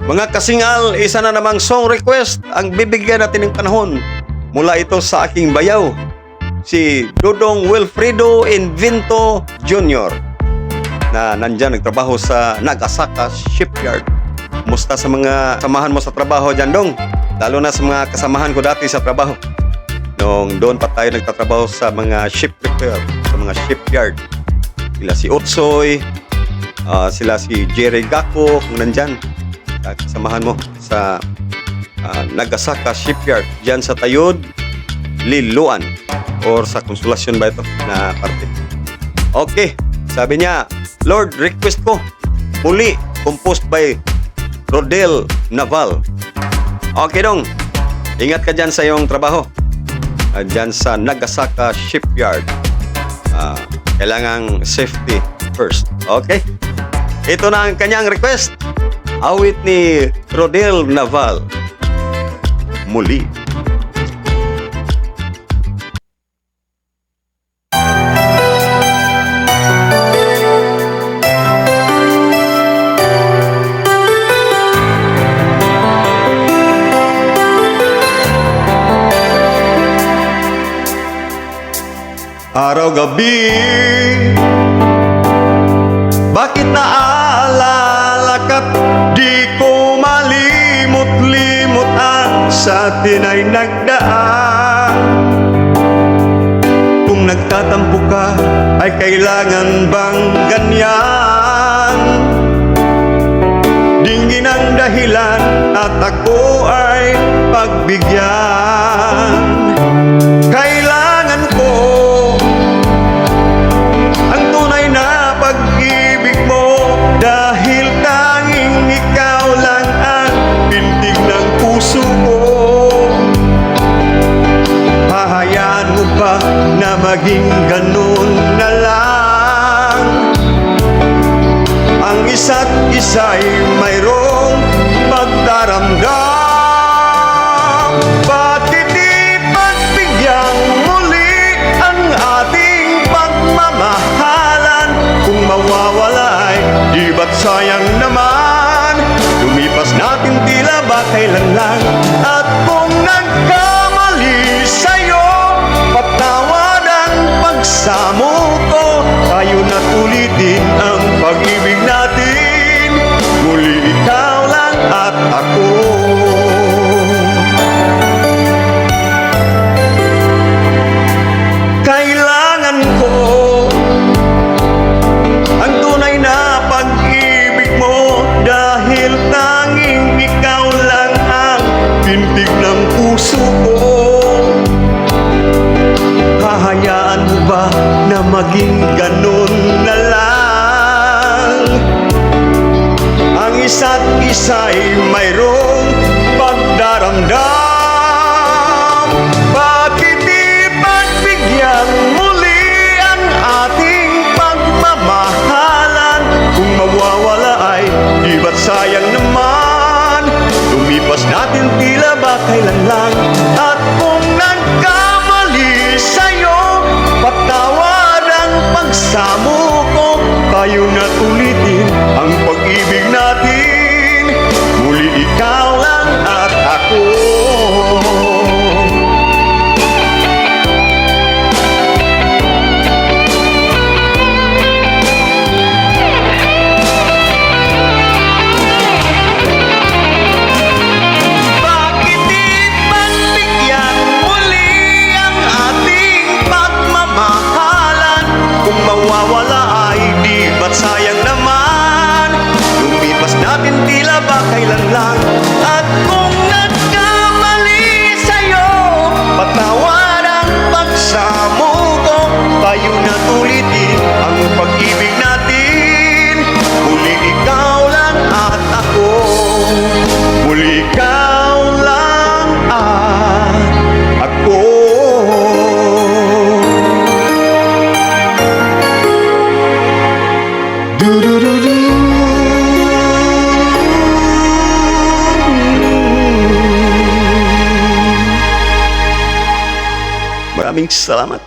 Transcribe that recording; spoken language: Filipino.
Mga kasingal, isa na namang song request ang bibigyan natin ng panahon. Mula ito sa aking bayaw, si Dodong Wilfredo Invento Jr. na nandyan nagtrabaho sa Nagasaka Shipyard. Musta sa mga samahan mo sa trabaho dyan, Dong? Lalo na sa mga kasamahan ko dati sa trabaho. Nung doon pa tayo nagtatrabaho sa mga ship repair, sa mga shipyard. Sila si Otsoy, sila si Jerry Gacko, kung nandyan. Kasamahan mo sa Nagasaka Shipyard dyan sa Tayod, Liloan, or sa Konsolasyon ba ito na parte. Okay, sabi niya, Lord, request ko muli, composed by Rodel Naval. Okay, Dong, ingat ka dyan sa iyong trabaho, dyan sa Nagasaka Shipyard. Kailangang safety first. Okay, ito na ang kanyang request. Awit ni Rodel Naval, Muli. Araw-gabi, bakit naalala ka't di ko malimot-limot ang sa atin ay nagdaan? Kung nagtatampo ka, ay kailangan bang ganyan? Dingin ang dahilan at ako ay pagbigyan. Kailangan ko ang tunay na pag-ibig mo, dahil tanging ikaw lang ang pintig ng puso ko. Hahayaan mo ba na maging ganun na lang? Ang isa't isa'y mayroong pagdaramdam. Bakit di pagbigyang muli ang ating pagmamahalan? Kung mawawala ay di ba't sayang naman? Lumipas natin tila ba kailan lang? At kung nagkamali sa'yo, patawad ang pagsamo ko. Tayo na't ulitin ang pag-ibig natin. Muli ikaw lang at ako. Kailangan ko ang tunay na pag-ibig mo, dahil tanging ikaw lang ang pintig ng puso ko. Hahayaan mo ba na maging ganun na lang? Ang isa't isa'y mayroong pagdaramdam. Bakit di pagbigyan muli ang ating pagmamahalan? Kung mawawala ay di ba't sayang naman? Lumipas natin tila ba kailan lang? At kung nagkamali sa'yo, patawad ang pagsamo ko. Tayo na't ulitin ang pag-ibig natin. Muli ikaw lang at ako. Bakit di pagbigyan muli ang ating pagmamahalan? Kung mawawala ay di ba't sayang naman? Lumipas natin tila ba kailan lang? At kung nagkamali sa'yo, patawad ang pagsamo ko. Tayo na't ulitin ang pag-ibig natin. Muli ikaw lang at ako. Muli ikaw lang at ako. Maraming salamat.